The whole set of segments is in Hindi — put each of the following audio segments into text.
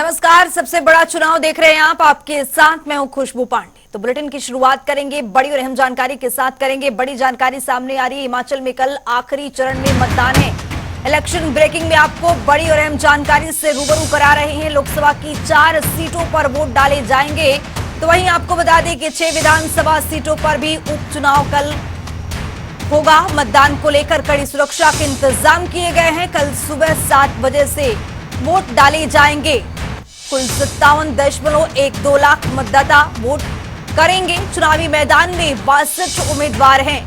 नमस्कार। सबसे बड़ा चुनाव देख रहे हैं आप, आपके साथ मैं हूं खुशबू पांडे। तो बुलेटिन की शुरुआत करेंगे बड़ी और अहम जानकारी के साथ करेंगे। बड़ी जानकारी सामने आ रही है, हिमाचल में कल आखिरी चरण में मतदान है। इलेक्शन ब्रेकिंग में आपको बड़ी और अहम जानकारी से रूबरू करा रहे हैं। लोकसभा की 4 सीटों पर वोट डाले जाएंगे। तो वहीं आपको बता दें कि 6 विधानसभा सीटों पर भी उपचुनाव कल होगा। मतदान को लेकर कड़ी सुरक्षा के इंतजाम किए गए हैं। कल सुबह 7 बजे से वोट डाले जाएंगे। कुल 57.12 लाख मतदाता वोट करेंगे। चुनावी मैदान में 62 उम्मीदवार हैं।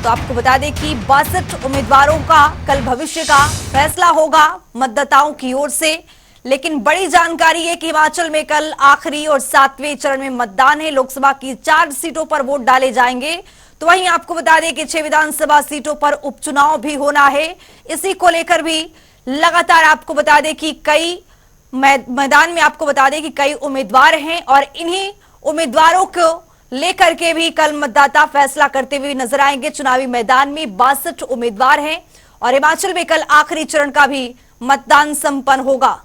तो आपको बता दें कि 62 उम्मीदवारों का कल भविष्य का फैसला होगा मतदाताओं की ओर से। लेकिन बड़ी जानकारी है कि हिमाचल में कल आखिरी और 7वें चरण में मतदान है। लोकसभा की 4 सीटों पर वोट डाले जाएंगे। तो वहीं आपको बता दें कि 6 विधानसभा सीटों पर उपचुनाव भी होना है। इसी को लेकर भी लगातार आपको बता दें कि कई मैदान में आपको बता दें कि कई उम्मीदवार हैं और इन्हीं उम्मीदवारों को लेकर के भी कल मतदाता फैसला करते हुए नजर आएंगे। चुनावी मैदान में 62 उम्मीदवार हैं और हिमाचल में कल आखिरी चरण का भी मतदान संपन्न होगा।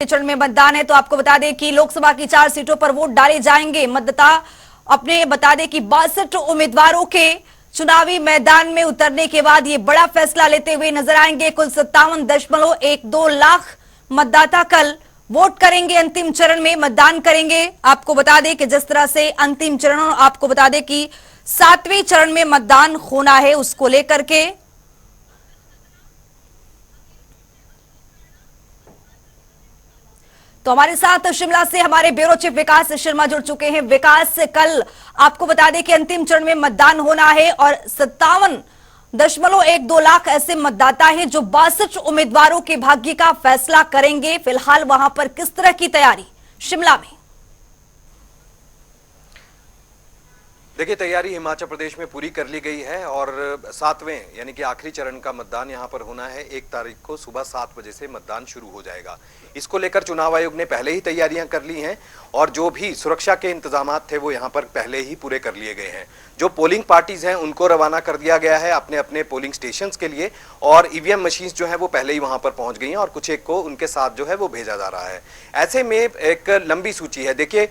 चरण में मतदान है। तो आपको बता दें कि लोकसभा की 4 सीटों पर वोट डाले जाएंगे। मतदाता अपने बता दें कि 62 उम्मीदवारों के चुनावी मैदान में उतरने के बाद ये बड़ा फैसला लेते हुए नजर आएंगे। कुल 57.12 लाख मतदाता कल वोट करेंगे, अंतिम चरण में मतदान करेंगे। आपको बता दें कि जिस तरह से अंतिम चरण, आपको बता दें कि 7वें चरण में मतदान होना है, उसको लेकर के तो हमारे साथ शिमला से हमारे ब्यूरो चीफ विकास शर्मा जुड़ चुके हैं। विकास, कल आपको बता दें कि अंतिम चरण में मतदान होना है और 57.12 लाख ऐसे मतदाता हैं जो 62 उम्मीदवारों के भाग्य का फैसला करेंगे। फिलहाल वहां पर किस तरह की तैयारी शिमला में? देखिए, तैयारी हिमाचल प्रदेश में पूरी कर ली गई है और 7वें यानी कि आखिरी चरण का मतदान यहां पर होना है। 1 तारीख को सुबह 7 बजे से मतदान शुरू हो जाएगा। इसको लेकर चुनाव आयोग ने पहले ही तैयारियां कर ली हैं और जो भी सुरक्षा के इंतजाम थे वो यहां पर पहले ही पूरे कर लिए गए हैं। जो पोलिंग पार्टीज हैं उनको रवाना कर दिया गया है अपने अपने पोलिंग स्टेशंस के लिए और ईवीएम मशीन्स जो है वो पहले ही वहां पर पहुंच गई हैं और कुछ एक को उनके साथ जो है वो भेजा जा रहा है। ऐसे में एक लंबी सूची है। देखिए,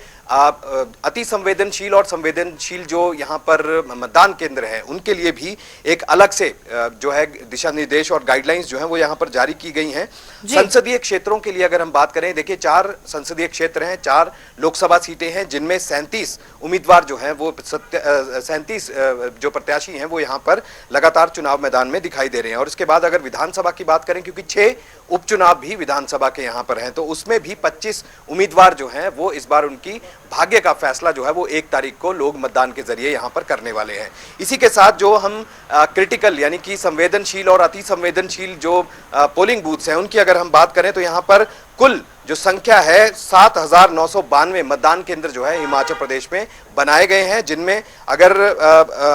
अति संवेदनशील और संवेदनशील जो यहाँ पर मतदान केंद्र हैं उनके लिए भी एक अलग से जो है दिशा निर्देश और गाइडलाइंस जो है वो यहाँ पर जारी की गई हैं। संसदीय क्षेत्रों के लिए अगर हम बात करें, देखिए 4 संसदीय क्षेत्र हैं, 4 लोकसभा सीटें हैं जिनमें 37 उम्मीदवार जो हैं वो 37 जो प्रत्याशी हैं वो यहाँ पर लगातार चुनाव मैदान में दिखाई दे रहे हैं। और इसके बाद अगर विधानसभा की बात करें, क्योंकि 6 उपचुनाव भी विधानसभा के यहाँ पर हैं, तो उसमें भी 25 उम्मीदवार जो हैं वो इस बार उनकी भाग्य का फैसला जो है वो 1 तारीख को लोग मतदान के जरिए यहाँ पर करने वाले हैं। इसी के साथ जो हम क्रिटिकल यानी कि संवेदनशील और अति संवेदनशील जो पोलिंग बूथ्स हैं उनकी अगर हम बात करें तो यहाँ पर कुल जो संख्या है 7,992 मतदान केंद्र जो है हिमाचल प्रदेश में बनाए गए हैं, जिनमें अगर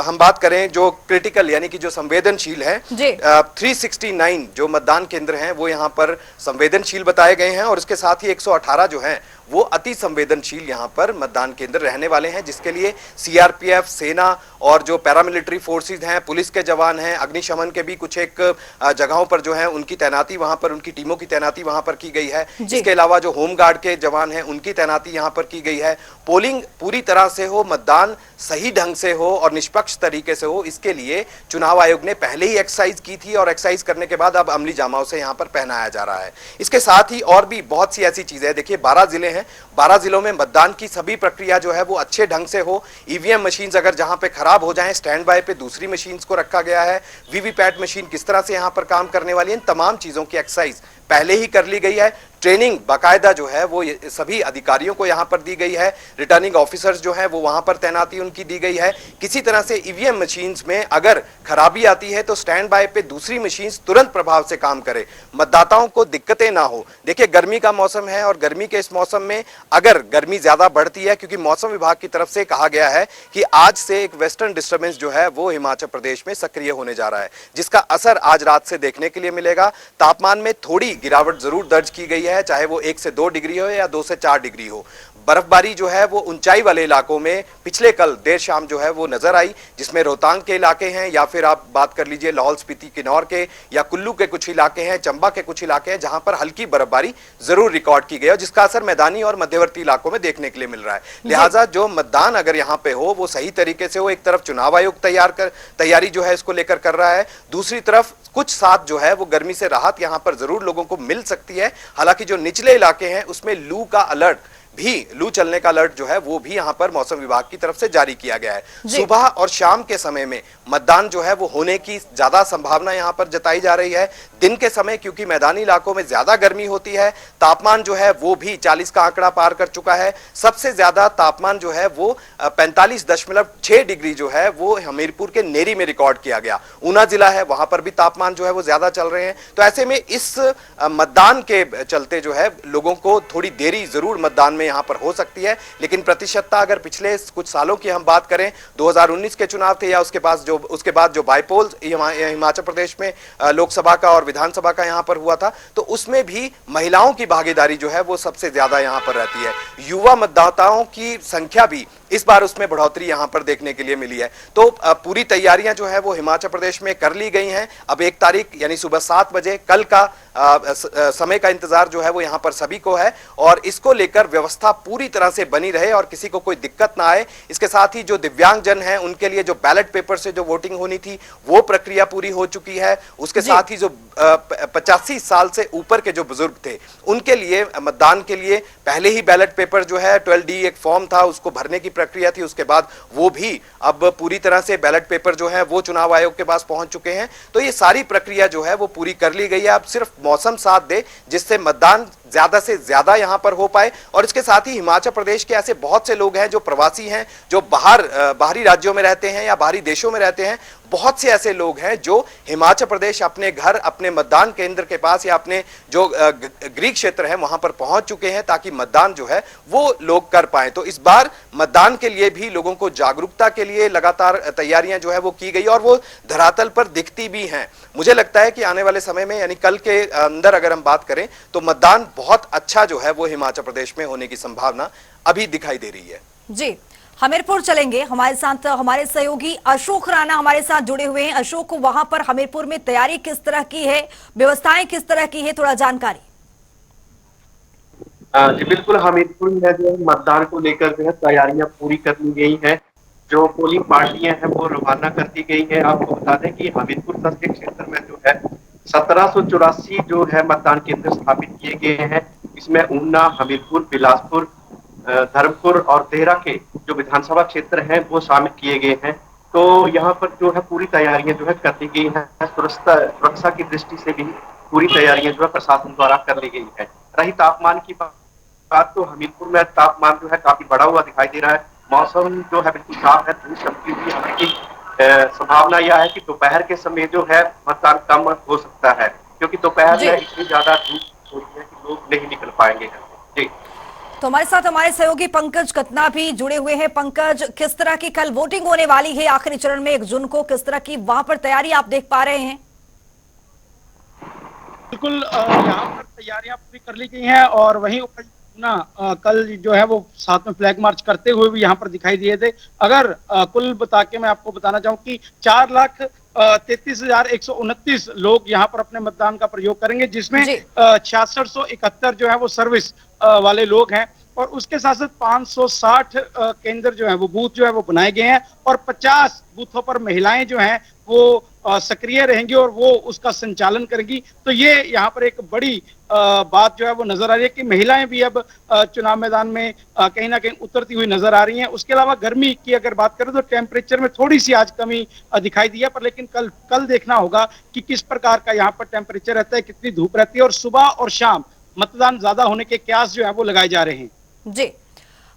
हम बात करें जो क्रिटिकल यानी कि जो संवेदनशील है 369 जो मतदान केंद्र हैं वो यहाँ पर संवेदनशील बताए गए हैं और इसके साथ ही 118 जो हैं वो अति संवेदनशील यहाँ पर मतदान केंद्र रहने वाले हैं, जिसके लिए सीआरपीएफ, सेना और जो पैरामिलिट्री फोर्सेज हैं, पुलिस के जवान हैं, अग्निशमन के भी कुछ एक जगहों पर जो है उनकी तैनाती वहां पर, उनकी टीमों की तैनाती वहां पर की गई है। इसके अलावा जो होमगार्ड के जवान हैं उनकी तैनाती यहाँ पर की गई है। पोलिंग पूरी तरह से हो, मतदान सही ढंग से हो और निष्पक्ष तरीके से हो, इसके लिए चुनाव आयोग ने पहले ही एक्सरसाइज की थी और एक्सरसाइज करने के बाद अब अमली जामाओं से यहाँ पर पहनाया जा रहा है। इसके साथ ही और भी बहुत सी ऐसी चीजें हैं। देखिए, 12 जिले हैं, 12 जिलों में मतदान की सभी प्रक्रिया जो है वो अच्छे ढंग से हो। ईवीएम मशीन्स अगर जहां पे खराब हो जाएं, स्टैंड बाय पे दूसरी मशीन्स को रखा गया है। वीवीपैट मशीन किस तरह से यहां पर काम करने वाली है, इन तमाम चीजों की एक्सरसाइज पहले ही कर ली गई है। ट्रेनिंग बाकायदा जो है वो सभी अधिकारियों को यहां पर दी गई है। रिटर्निंग ऑफिसर्स जो है वो वहां पर तैनाती उनकी दी गई है। किसी तरह से ईवीएम मशीन्स में अगर खराबी आती है तो स्टैंड बाय पे दूसरी मशीन्स तुरंत प्रभाव से काम करे, मतदाताओं को दिक्कतें ना हो। देखिए, गर्मी का मौसम है और गर्मी के इस मौसम में अगर गर्मी ज्यादा बढ़ती है, क्योंकि मौसम विभाग की तरफ से कहा गया है कि आज से एक वेस्टर्न डिस्टर्बेंस जो है वो हिमाचल प्रदेश में सक्रिय होने जा रहा है, जिसका असर आज रात से देखने के लिए मिलेगा। तापमान में थोड़ी गिरावट जरूर दर्ज की गई है, चाहे वो 1 से 2 डिग्री हो या 2 से 4 डिग्री हो। बर्फबारी जो है वो ऊंचाई वाले इलाकों में पिछले कल देर शाम जो है वो नजर आई, जिसमें रोहतांग के इलाके हैं या फिर आप बात कर लीजिए लाहौल स्पीति किन्नौर के या कुल्लू के कुछ इलाके हैं, चंबा के कुछ इलाके हैं जहां पर हल्की बर्फबारी जरूर रिकॉर्ड की गई है, जिसका असर मैदानी और मध्यवर्ती इलाकों में देखने के लिए मिल रहा है। लिहाजा जो मतदान अगर यहां पे हो वो सही तरीके से हो। एक तरफ चुनाव आयोग तैयारी जो है इसको लेकर कर रहा है, दूसरी तरफ कुछ साथ जो है वो गर्मी से राहत यहां पर जरूर लोगों को मिल सकती है। हालांकि जो निचले इलाके हैं उसमें लू का अलर्ट भी, लू चलने का अलर्ट जो है वो भी यहां पर मौसम विभाग की तरफ से जारी किया गया है। सुबह और शाम के समय में मतदान जो है वो होने की ज्यादा संभावना यहां पर जताई जा रही है। दिन के समय क्योंकि मैदानी इलाकों में ज्यादा गर्मी होती है, तापमान जो है वो भी 40 का आंकड़ा पार कर चुका है। सबसे ज्यादा तापमान जो है वो 45.6 डिग्री जो है वो हमीरपुर के नेरी में रिकॉर्ड किया गया। ऊना जिला है, वहां पर भी तापमान जो है वो ज्यादा चल रहे हैं। तो ऐसे में इस मतदान के चलते जो है लोगों को थोड़ी देरी जरूर मतदान में यहां पर हो सकती है, लेकिन प्रतिशतता अगर पिछले कुछ सालों की हम बात करें, 2019 के चुनाव थे या उसके बाद जो बाईपोल हिमाचल प्रदेश में लोकसभा का और विधानसभा का यहां पर हुआ था, तो उसमें भी महिलाओं की भागीदारी जो है वो सबसे ज्यादा यहां पर रहती है। युवा मतदाताओं की संख्या भी इस बार उसमें बढ़ोतरी यहां पर देखने के लिए मिली है। तो पूरी तैयारियां जो है वो हिमाचल प्रदेश में कर ली गई हैं। अब 1 तारीख यानी सुबह 7 बजे कल का समय का इंतजार जो है वो यहां पर सभी को है, और इसको लेकर व्यवस्था पूरी तरह से बनी रहे और किसी को कोई दिक्कत ना आए। इसके साथ ही जो दिव्यांग जन हैं उनके लिए जो बैलेट पेपर से जो वोटिंग होनी थी वो प्रक्रिया पूरी हो चुकी है। उसके साथ ही जो 85 साल से ऊपर के जो बुजुर्ग थे उनके लिए मतदान के लिए पहले ही बैलेट पेपर जो है 12D एक फॉर्म था उसको भरने की प्रक्रिया थी, उसके बाद वो भी अब पूरी तरह से बैलेट पेपर जो है वो चुनाव आयोग के पास पहुंच चुके हैं। तो ये सारी प्रक्रिया जो है वो पूरी कर ली गई है। अब सिर्फ मौसम साथ दे जिससे मतदान ज्यादा से ज्यादा यहां पर हो पाए। और इसके साथ ही हिमाचल प्रदेश के ऐसे बहुत से लोग हैं जो प्रवासी हैं, जो बाहरी राज्यों में रहते हैं या बाहरी देशों में रहते हैं। बहुत से ऐसे लोग हैं जो हिमाचल प्रदेश अपने घर, अपने मतदान केंद्र के पास या अपने जो गृह क्षेत्र है वहां पर पहुंच चुके हैं ताकि मतदान जो है वो लोग कर पाए। तो इस बार मतदान के लिए भी लोगों को जागरूकता के लिए लगातार तैयारियां जो है वो की गई और वो धरातल पर दिखती भी हैं। मुझे लगता है कि आने वाले समय में यानी कल के अंदर अगर हम बात करें तो मतदान बहुत अच्छा जो है वो हिमाचल प्रदेश में होने की संभावना अभी दिखाई दे रही है। जी, हमीरपुर चलेंगे। हमारे साथ हमारे सहयोगी अशोक राणा हमारे साथ जुड़े हुए हैं। अशोक, वहां पर हमीरपुर में तैयारी किस तरह की है, व्यवस्थाएं किस तरह की है, थोड़ा जानकारी। जी बिल्कुल, हमीरपुर में जो है मतदान को लेकर जो है तैयारियां पूरी कर ली गई हैं। जो पोलिंग पार्टियां हैं वो रवाना कर दी गई हैं। आपको बता दें कि हमीरपुर संसदीय क्षेत्र में जो है 1784 जो है मतदान केंद्र स्थापित किए गए हैं। इसमें ऊना, हमीरपुर, बिलासपुर, धर्मपुर और देहरा के जो विधानसभा क्षेत्र हैं वो शामिल किए गए हैं। तो यहाँ पर जो है पूरी तैयारियां जो है कर ली गई हैं। सुरक्षा की दृष्टि से भी पूरी तैयारियां जो है प्रशासन द्वारा कर ली गई है। रही तापमान की बात, तो हमीरपुर में तापमान जो है काफी बढ़ा हुआ दिखाई दे रहा है। मौसम जो है बिल्कुल साफ है, धूप चमकी हुई है, की संभावना यह है कि दोपहर के समय जो है मतदान कम हो सकता है, क्योंकि दोपहर में इतनी ज्यादा धूप होती है कि लोग नहीं निकल पाएंगे। जी, तो हमारे साथ हमारे सहयोगी पंकज कतना भी जुड़े हुए हैं। पंकज, किस तरह की कल वोटिंग होने वाली है आखिरी चरण में 1 जून को, किस तरह की वहां पर तैयारी आप देख पा रहे हैं? बिल्कुल, यहाँ पर तैयारियां पूरी कर ली गई हैं और वहीं कल जो है वो साथ में फ्लैग मार्च करते हुए भी यहाँ पर दिखाई दिए थे। अगर कुल बता के मैं आपको बताना चाहूँ कि 4,33,129 लोग यहाँ पर अपने मतदान का प्रयोग करेंगे, जिसमें 6671 जो है वो सर्विस वाले लोग हैं और उसके साथ साथ 560 केंद्र जो है वो बूथ जो है वो बनाए गए हैं और 50 बूथों पर महिलाएं जो हैं वो सक्रिय रहेंगी और वो उसका संचालन करेंगी। तो ये यहाँ पर एक बड़ी बात जो है वो नजर आ रही है कि महिलाएं भी अब चुनाव मैदान में कहीं ना कहीं उतरती हुई नजर आ रही हैं। उसके अलावा गर्मी की अगर बात करें तो टेम्परेचर में थोड़ी सी आज कमी दिखाई दी है, पर लेकिन कल देखना होगा कि किस प्रकार का यहाँ पर टेम्परेचर रहता है, कितनी धूप रहती है और सुबह और शाम मतदान ज्यादा होने के कयास जो है वो लगाए जा रहे हैं। जी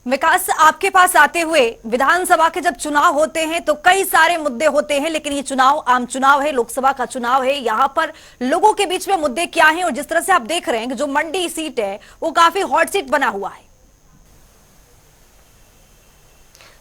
विकास, आपके पास आते हुए, विधानसभा के जब चुनाव होते हैं तो कई सारे मुद्दे होते हैं, लेकिन ये चुनाव आम चुनाव है, लोकसभा का चुनाव है। यहाँ पर लोगों के बीच में मुद्दे क्या हैं और जिस तरह से आप देख रहे हैं कि जो मंडी सीट है वो काफी हॉट सीट बना हुआ है।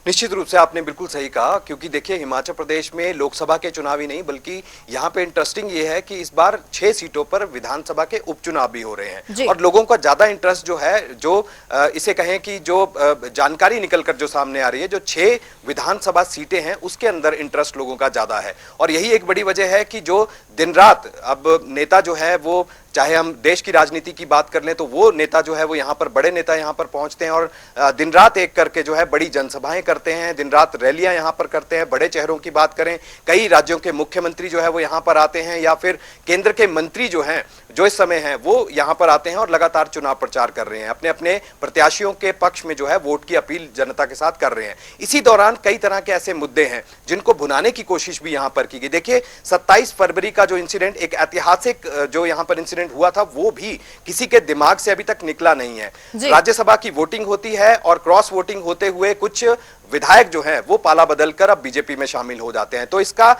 निश्चित रूप से आपने बिल्कुल सही कहा, क्योंकि देखिए हिमाचल प्रदेश में लोकसभा के चुनाव ही नहीं बल्कि यहाँ पे इंटरेस्टिंग ये है कि इस बार 6 सीटों पर विधानसभा के उपचुनाव भी हो रहे हैं और लोगों का ज्यादा इंटरेस्ट जो है, जो इसे कहें कि जो जानकारी निकलकर जो सामने आ रही है, जो 6 विधानसभा सीटें हैं उसके अंदर इंटरेस्ट लोगों का ज्यादा है। और यही एक बड़ी वजह है कि जो दिन रात अब नेता जो है वो, चाहे हम देश की राजनीति की बात कर लें तो वो नेता जो है वो यहाँ पर, बड़े नेता यहाँ पर पहुंचते हैं और दिन रात एक करके जो है बड़ी जनसभाएं करते हैं, दिन रात रैलियां यहाँ पर करते हैं। बड़े चेहरों की बात करें, कई राज्यों के मुख्यमंत्री जो है वो यहाँ पर आते हैं, या फिर केंद्र के मंत्री जो हैं, जो इस समय हैं, वो यहाँ पर आते हैं और लगातार चुनाव प्रचार कर रहे हैं, अपने अपने प्रत्याशियों के पक्ष में जो है वोट की अपील जनता के साथ कर रहे हैं। इसी दौरान कई तरह के ऐसे मुद्दे हैं जिनको भुनाने की कोशिश भी यहाँ पर की गई। देखिए 27 फरवरी का जो इंसिडेंट, एक ऐतिहासिक जो यहाँ पर इंसिडेंट हुआ था, वो भी किसी के दिमाग से अभी तक निकला नहीं है। राज्यसभा की वोटिंग होती है और क्रॉस वोटिंग होते हुए कुछ विधायक जो हैं वो पाला बदलकर अब बीजेपी में शामिल हो जाते हैं। तो इसका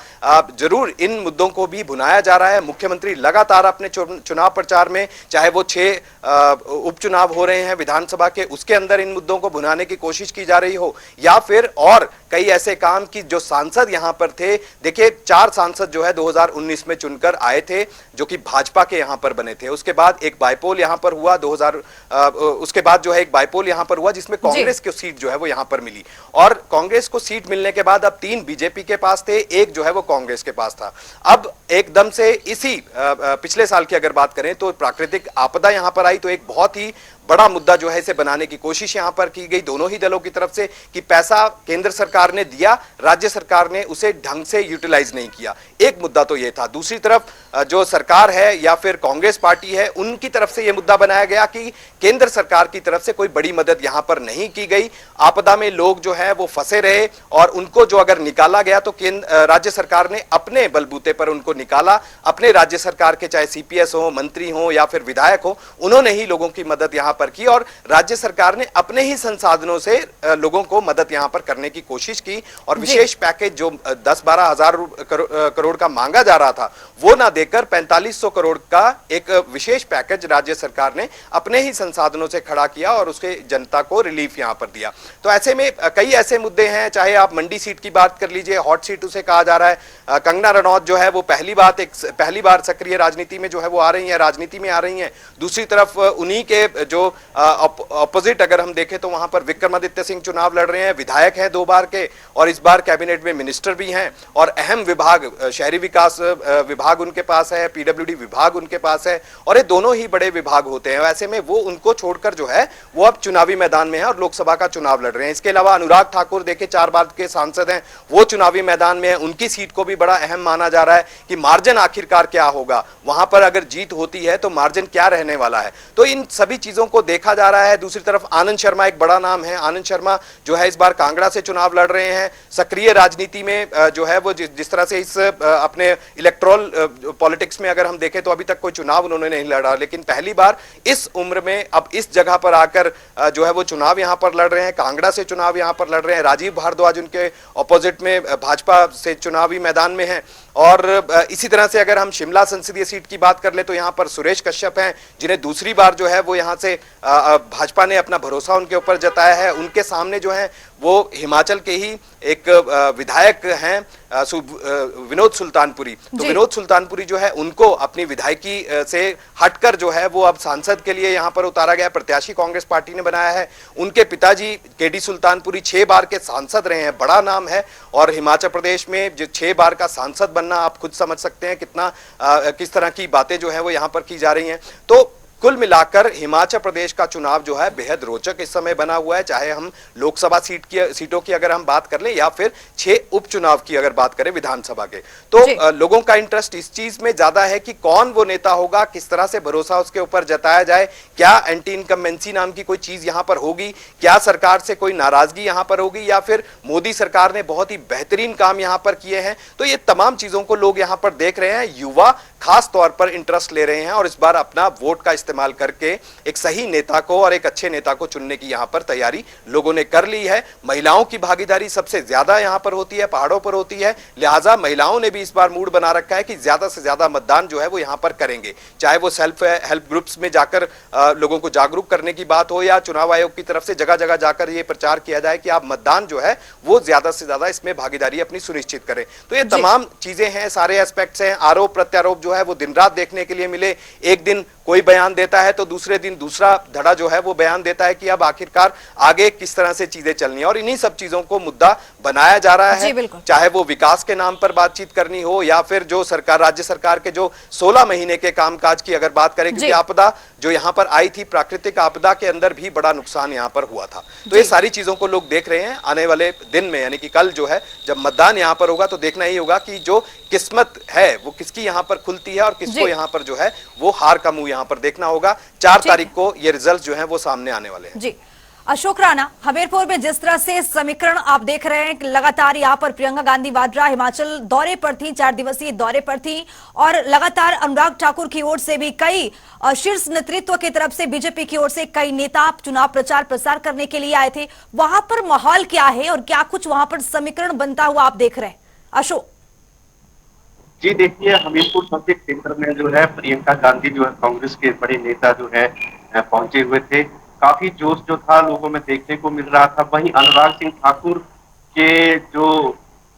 जरूर इन मुद्दों को भी भुनाया जा रहा है। मुख्यमंत्री लगातार अपने चुनाव प्रचार में, चाहे वो 6 उपचुनाव हो रहे हैं विधानसभा के, उसके अंदर इन मुद्दों को भुनाने की कोशिश की जा रही हो, या फिर और कई ऐसे काम कि जो सांसद यहां पर थे, देखिए 4 सांसद जो है 2019 में चुनकर आए थे, जो कि भाजपा के यहां पर बने थे। उसके बाद एक बाइपोल यहां पर हुआ उसके बाद जो है एक बाइपोल यहां पर हुआ जिसमें कांग्रेस की सीट जो है वो यहां पर मिली, और कांग्रेस को सीट मिलने के बाद अब 3 बीजेपी के पास थे, एक जो है वो कांग्रेस के पास था। अब एकदम से इसी पिछले साल की अगर बात करें तो प्राकृतिक आपदा यहां पर आई, तो एक बहुत ही बड़ा मुद्दा जो है इसे बनाने की कोशिश यहां पर की गई दोनों ही दलों की तरफ से कि पैसा केंद्र सरकार ने दिया, राज्य सरकार ने उसे ढंग से यूटिलाइज नहीं किया। एक मुद्दा तो यह था। दूसरी तरफ जो सरकार है या फिर कांग्रेस पार्टी है, उनकी तरफ से यह मुद्दा बनाया गया कि केंद्र सरकार की तरफ से कोई बड़ी मदद यहां पर नहीं की गई, आपदा में लोग जो है वो फंसे रहे और उनको जो अगर निकाला गया तो राज्य सरकार ने अपने बलबूते पर उनको निकाला, अपने राज्य सरकार के चाहे सीपीएस हो, मंत्री हो या फिर विधायक हो, उन्होंने ही लोगों की मदद यहां पर की और राज्य सरकार ने अपने ही संसाधनों से लोगों को मदद यहां पर करने की कोशिश की। और विशेष पैकेज जो 10-12 हजार करोड़ का मांगा जा रहा था, वो ना देकर 4500 करोड़ का एक विशेष पैकेज राज्य सरकार ने अपने ही संसाधनों से खड़ा किया और उसके जनता को रिलीफ यहां पर दिया। तो ऐसे में कई ऐसे मुद्दे हैं, चाहे आप मंडी सीट की बात कर लीजिए, हॉट सीट उसे कहा जा रहा है। कंगना रनौत जो है वो पहली बार सक्रिय राजनीति में जो है वो आ रही है, राजनीति में आ रही हैं। दूसरी तरफ उन्हीं के जो अपोजिट अगर हम देखें तो वहां पर विक्रमादित्य सिंह चुनाव लड़ रहे हैं, विधायक हैं 2 बार के और इस बार कैबिनेट में मिनिस्टर भी हैं और अहम विभाग, शहरी विकास विभाग उनके पास है, पीडब्ल्यूडी विभाग उनके पास है और ये दोनों ही बड़े विभाग होते हैं। ऐसे में वो उनको छोड़कर जो है वो अब चुनावी मैदान में है और लोकसभा का चुनाव लड़ रहे हैं। इसके अलावा अनुराग ठाकुर देखिए 4 बार के सांसद हैं, वो चुनावी मैदान में है, उनकी सीट को भी बड़ा अहम माना जा रहा है कि मार्जिन आखिरकार क्या होगा, वहां पर अगर जीत होती है तो मार्जिन क्या रहने वाला है। तो इन सभी चीजों को देखा जा रहा है। दूसरी तरफ आनंद शर्मा एक बड़ा नाम है, आनंद शर्मा जो है इस बार कांगड़ा से चुनाव लड़ रहे हैं। सक्रिय राजनीति में जो है वो जिस तरह से इस अपने इलेक्टोरल पॉलिटिक्स में अगर हम देखें तो अभी तक कोई चुनाव उन्होंने नहीं लड़ा, लेकिन पहली बार इस उम्र में अब इस जगह पर आकर जो है वो चुनाव यहां पर लड़ रहे हैं, कांगड़ा से चुनाव यहां पर लड़ रहे हैं। राजीव भारद्वाज उनके ऑपोजिट में भाजपा से चुनावी मैदान में है। और इसी तरह से अगर हम शिमला संसदीय सीट की बात कर ले तो यहां पर सुरेश कश्यप हैं, जिन्हें दूसरी बार जो है वो यहां से भाजपा ने अपना भरोसा उनके ऊपर जताया है। उनके सामने जो है वो हिमाचल के ही एक विधायक हैं विनोद सुल्तानपुरी। तो विनोद सुल्तानपुरी जो है उनको अपनी विधायकी से हटकर जो है वो अब सांसद के लिए यहां पर उतारा गया, प्रत्याशी कांग्रेस पार्टी ने बनाया है। उनके पिताजी केडी सुल्तानपुरी 6 बार के सांसद रहे हैं, बड़ा नाम है और हिमाचल प्रदेश में जो 6 बार का सांसद बनना आप खुद समझ सकते हैं कितना किस तरह की बातें जो है वो यहां पर की जा रही हैं। तो कुल मिलाकर हिमाचल प्रदेश का चुनाव जो है बेहद रोचक इस समय बना हुआ है, चाहे हम लोकसभा सीटों की अगर हम बात कर लें या फिर 6 उपचुनाव की अगर बात करें विधानसभा के। तो लोगों का इंटरेस्ट इस चीज में ज्यादा है कि कौन वो नेता होगा, किस तरह से भरोसा उसके ऊपर जताया जाए, क्या एंटी इनकम्बेंसी नाम की कोई चीज यहां पर होगी, क्या सरकार से कोई नाराजगी यहां पर होगी या फिर मोदी सरकार ने बहुत ही बेहतरीन काम यहां पर किए हैं। तो ये तमाम चीजों को लोग यहां पर देख रहे हैं, युवा खास तौर पर इंटरेस्ट ले रहे हैं और इस बार अपना वोट का इस्तेमाल इस्तेमाल करके एक सही नेता को और एक अच्छे नेता को चुनने की यहां पर तैयारी लोगों ने कर ली है। महिलाओं की भागीदारी सबसे ज्यादा यहां पर होती है, पहाड़ों पर होती है, लिहाजा महिलाओं ने भी इस बार मूड बना रखा है कि ज्यादा से ज्यादा मतदान जो है वो यहां पर करेंगे, चाहे वो सेल्फ हेल्प ग्रुप्स में जाकर लोगों को जागरूक करने की बात हो या चुनाव आयोग की तरफ से जगह जगह जाकर ये प्रचार किया जाए कि आप मतदान जो है वो ज्यादा से ज्यादा इसमें भागीदारी अपनी सुनिश्चित करें। तो ये तमाम चीजें हैं, सारे एस्पेक्ट्स हैं। आरोप प्रत्यारोप जो है वो दिन रात देखने के लिए मिले, एक दिन कोई बयान देता है तो दूसरे दिन दूसरा धड़ा जो है वो बयान देता है कि अब आखिरकार आगे किस तरह से चीजें चलनी है, और इन्हीं सब चीजों को मुद्दा बनाया जा रहा है, चाहे वो विकास के नाम पर बातचीत करनी हो या फिर जो सरकार, राज्य सरकार के जो 16 महीने के कामकाज की अगर बात करें, क्योंकि आपदा जो यहां पर आई थी, प्राकृतिक आपदा के अंदर भी बड़ा नुकसान यहां पर हुआ था। तो ये सारी चीजों को लोग देख रहे हैं। आने वाले दिन में यानी कि कल जो है जब मतदान यहां पर होगा तो देखना ही होगा कि जो किस्मत है वो किसकी यहां पर खुलती है और किसको यहां पर जो है वो हार का मुंह यहां पर देखना होगा। 4 तारीख को ये रिजल्ट जो है वो सामने आने वाले हैं। जी अशोक राणा, हमीरपुर में जिस तरह से समीकरण आप देख रहे हैं, लगातार यहाँ पर प्रियंका गांधी वाड्रा हिमाचल दौरे पर थी, 4 दिवसीय दौरे पर थी, और लगातार अनुराग ठाकुर की ओर से भी कई शीर्ष नेतृत्व की तरफ से, बीजेपी की ओर से कई नेता चुनाव प्रचार प्रसार करने के लिए आए थे। वहां पर माहौल क्या है और क्या कुछ वहां पर समीकरण बनता हुआ आप देख रहे हैं अशोक? जी देखिए, हमीरपुर संसदीय क्षेत्र में जो है प्रियंका गांधी जो है कांग्रेस के बड़े नेता जो है पहुंचे हुए थे। काफी जोश जो था लोगों में देखने को मिल रहा था। वहीं अनुराग सिंह ठाकुर के जो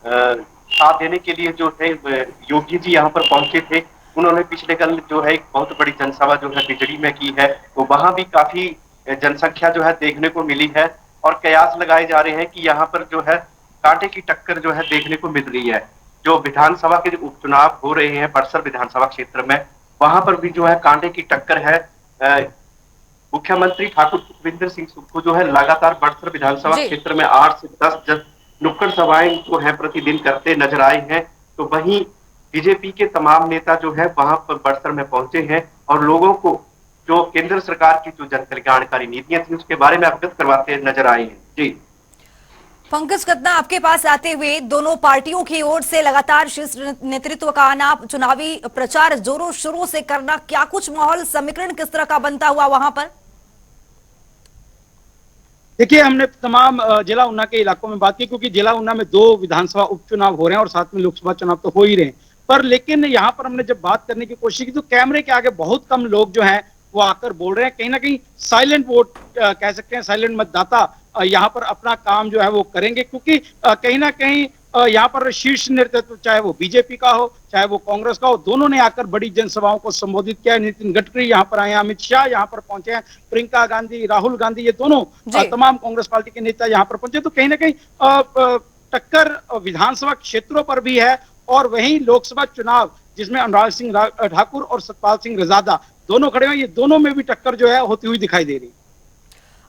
साथ देने के लिए जो थे योगी जी यहाँ पर पहुंचे थे। उन्होंने पिछले कल जो है एक बहुत बड़ी जनसभा जो है बिजड़ी में की है, तो वहां भी काफी जनसंख्या जो है देखने को मिली है और कयास लगाए जा रहे हैं कि यहाँ पर जो है कांटे की टक्कर जो है देखने को मिल रही है। जो विधानसभा के जो उपचुनाव हो रहे हैं बड़सर विधानसभा क्षेत्र में, वहां पर भी जो है कांटे की टक्कर है। मुख्यमंत्री ठाकुर सुखविंदर सिंह सुक्खू जो है लगातार बड़सर विधानसभा क्षेत्र में 8 से 10 नुक्कड़ सभाएं जो है प्रतिदिन करते नजर आए हैं। तो वहीं बीजेपी के तमाम नेता जो है वहां पर बड़सर में पहुंचे हैं और लोगों को जो केंद्र सरकार की जो जन कल्याणकारी नीतियां थी उसके बारे में अवगत करवाते नजर आए हैं। जी पंकज खन्ना, आपके पास आते हुए दोनों पार्टियों की ओर से लगातार शीर्ष नेतृत्व का आना, चुनावी प्रचार जोरों शोरों से करना, क्या कुछ माहौल समीकरण किस तरह का बनता हुआ वहां पर? देखिए, हमने तमाम जिला ऊना के इलाकों में बात की, क्योंकि जिला ऊना में 2 विधानसभा उपचुनाव हो रहे हैं और साथ में लोकसभा चुनाव तो हो ही रहे हैं। पर लेकिन यहाँ पर हमने जब बात करने की कोशिश की तो कैमरे के आगे बहुत कम लोग जो हैं वो आकर बोल रहे हैं। कहीं ना कहीं साइलेंट वोट कह सकते हैं, साइलेंट मतदाता यहाँ पर अपना काम जो है वो करेंगे, क्योंकि कहीं ना कहीं यहाँ पर शीर्ष नेतृत्व चाहे वो बीजेपी का हो चाहे वो कांग्रेस का हो, दोनों ने आकर बड़ी जनसभाओं को संबोधित किया। नितिन गडकरी यहाँ पर आए हैं, अमित शाह यहाँ पर पहुंचे हैं, प्रियंका गांधी, राहुल गांधी, ये दोनों तमाम कांग्रेस पार्टी के नेता यहाँ पर पहुंचे। तो कहीं ना कहीं टक्कर विधानसभा क्षेत्रों पर भी है और वहीं लोकसभा चुनाव जिसमें अनुराग सिंह ठाकुर और सतपाल सिंह रजादा दोनों खड़े हैं, ये दोनों में भी टक्कर जो है होती हुई दिखाई दे रही है।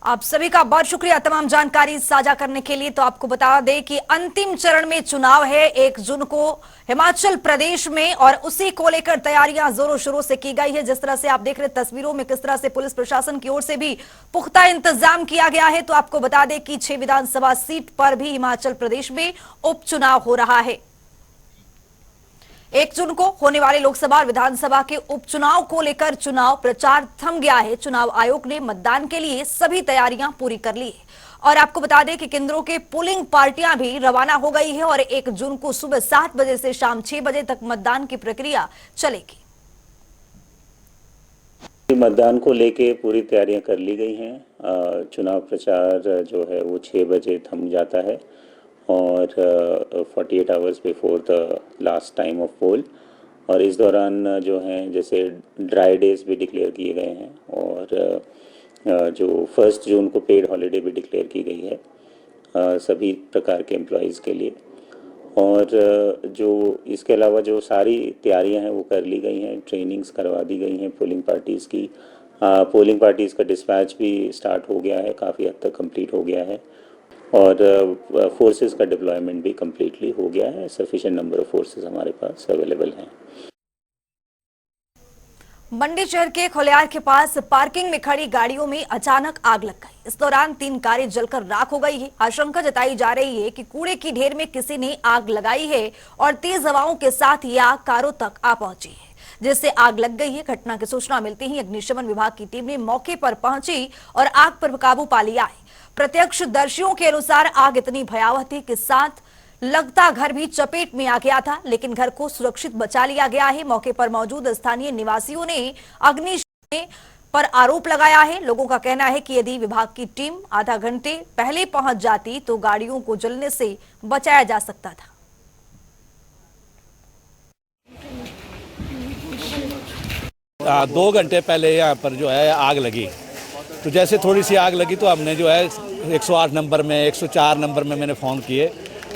आप सभी का बहुत शुक्रिया तमाम जानकारी साझा करने के लिए। तो आपको बता दें कि अंतिम चरण में चुनाव है 1 जून को हिमाचल प्रदेश में, और उसी को लेकर तैयारियां जोरों शोरों से की गई है। जिस तरह से आप देख रहे तस्वीरों में किस तरह से पुलिस प्रशासन की ओर से भी पुख्ता इंतजाम किया गया है। तो आपको बता दें कि 6 विधानसभा सीट पर भी हिमाचल प्रदेश में उपचुनाव हो रहा है। 1 जून को होने वाले लोकसभा और विधानसभा के उपचुनाव को लेकर चुनाव प्रचार थम गया है। चुनाव आयोग ने मतदान के लिए सभी तैयारियां पूरी कर ली है और आपको बता दें कि केंद्रों के पोलिंग पार्टियां भी रवाना हो गई है और 1 जून को सुबह 7 बजे से शाम 6 बजे तक मतदान की प्रक्रिया चलेगी। मतदान को लेके पूरी तैयारियां कर ली गई हैं। चुनाव प्रचार जो है वो 6 बजे थम जाता है और 48 hours before the last time of poll, और इस दौरान जो हैं जैसे ड्राई डेज भी डिक्लेयर किए गए हैं और जो 1 जून को पेड हॉलीडे भी डिक्लेयर की गई है सभी प्रकार के एम्प्लॉयज़ के लिए। और जो इसके अलावा जो सारी तैयारियां हैं वो कर ली गई हैं, ट्रेनिंग्स करवा दी गई हैं पोलिंग पार्टीज़ की। पोलिंग पार्टीज़ का डिस्पैच भी स्टार्ट हो गया है, काफ़ी हद तक कंप्लीट हो गया है और फोर्सेस का डिप्लॉयमेंट भी कम्प्लीटली हो गया है। सफिशिएंट नंबर ऑफ फोर्सेस हमारे पास अवेलेबल हैं। मंडी शहर के खोलियार के पास पार्किंग में खड़ी गाड़ियों में अचानक आग लग गई। इस दौरान 3 कारें जलकर राख हो गई है। आशंका जताई जा रही है कि कूड़े की ढेर में किसी ने आग लगाई है और तेज हवाओं के साथ ये आग कारों तक आ पहुंची है। जिससे आग लग गई है। घटना की सूचना मिलते ही अग्निशमन विभाग की टीम ने मौके पर पहुंची और आग पर काबू पा लिया है। प्रत्यक्षदर्शियों के अनुसार आग इतनी भयावह थी कि साथ लगता घर भी चपेट में आ गया था, लेकिन घर को सुरक्षित बचा लिया गया है। मौके पर मौजूद स्थानीय निवासियों ने अग्निशमन पर आरोप लगाया है। लोगों का कहना है कि यदि विभाग की टीम आधा घंटे पहले पहुंच जाती तो गाड़ियों को जलने से बचाया जा सकता था। 2 घंटे पहले यहाँ पर जो है आग लगी, तो जैसे थोड़ी सी आग लगी तो हमने जो है 108 नंबर में 104 नंबर में मैंने फ़ोन किए,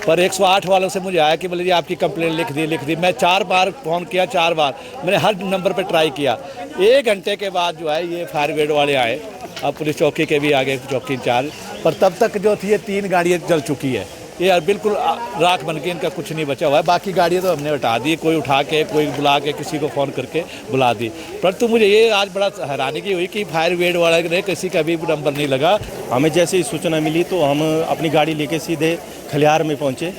पर 108 वालों से मुझे आया कि बोले जी आपकी कंप्लेंट लिख दी। मैं 4 बार फ़ोन किया, 4 बार मैंने हर नंबर पर ट्राई किया। 1 घंटे के बाद जो है ये फायर ब्रिगेड वाले आए, अब पुलिस चौकी के भी आ गए, चौकी इंचार्ज, पर तब तक जो थी ये 3 गाड़ियाँ जल चुकी है। ये बिल्कुल राख बन के इनका कुछ नहीं बचा हुआ है। बाकी गाड़ियाँ तो हमने हटा दी, कोई उठा के कोई बुला के किसी को फ़ोन करके बुला दी। परंतु मुझे ये आज बड़ा हैरानी की हुई कि फायर ब्रिगेड वाले ने किसी का भी नंबर नहीं लगा। हमें जैसे ही सूचना मिली तो हम अपनी गाड़ी लेके सीधे खलियार में पहुंचे,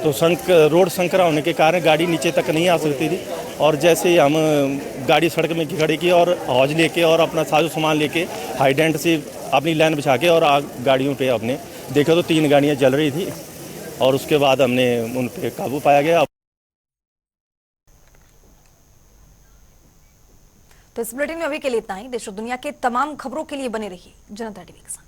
तो रोड संकरा होने के कारण गाड़ी नीचे तक नहीं आ सकती थी, और जैसे ही हम गाड़ी सड़क में खड़ी की और हौज लेके और अपना साजो सामान लेके हाइडेंट से अपनी लाइन बिछा के और गाड़ियों पे अपने देखा तो 3 गाड़ियाँ जल रही थी, और उसके बाद हमने उन पे काबू पाया गया। तो इस बुलेटिन में अभी के लिए इतना ही। देश और दुनिया के तमाम खबरों के लिए बने रहिए जनता टीवी के साथ।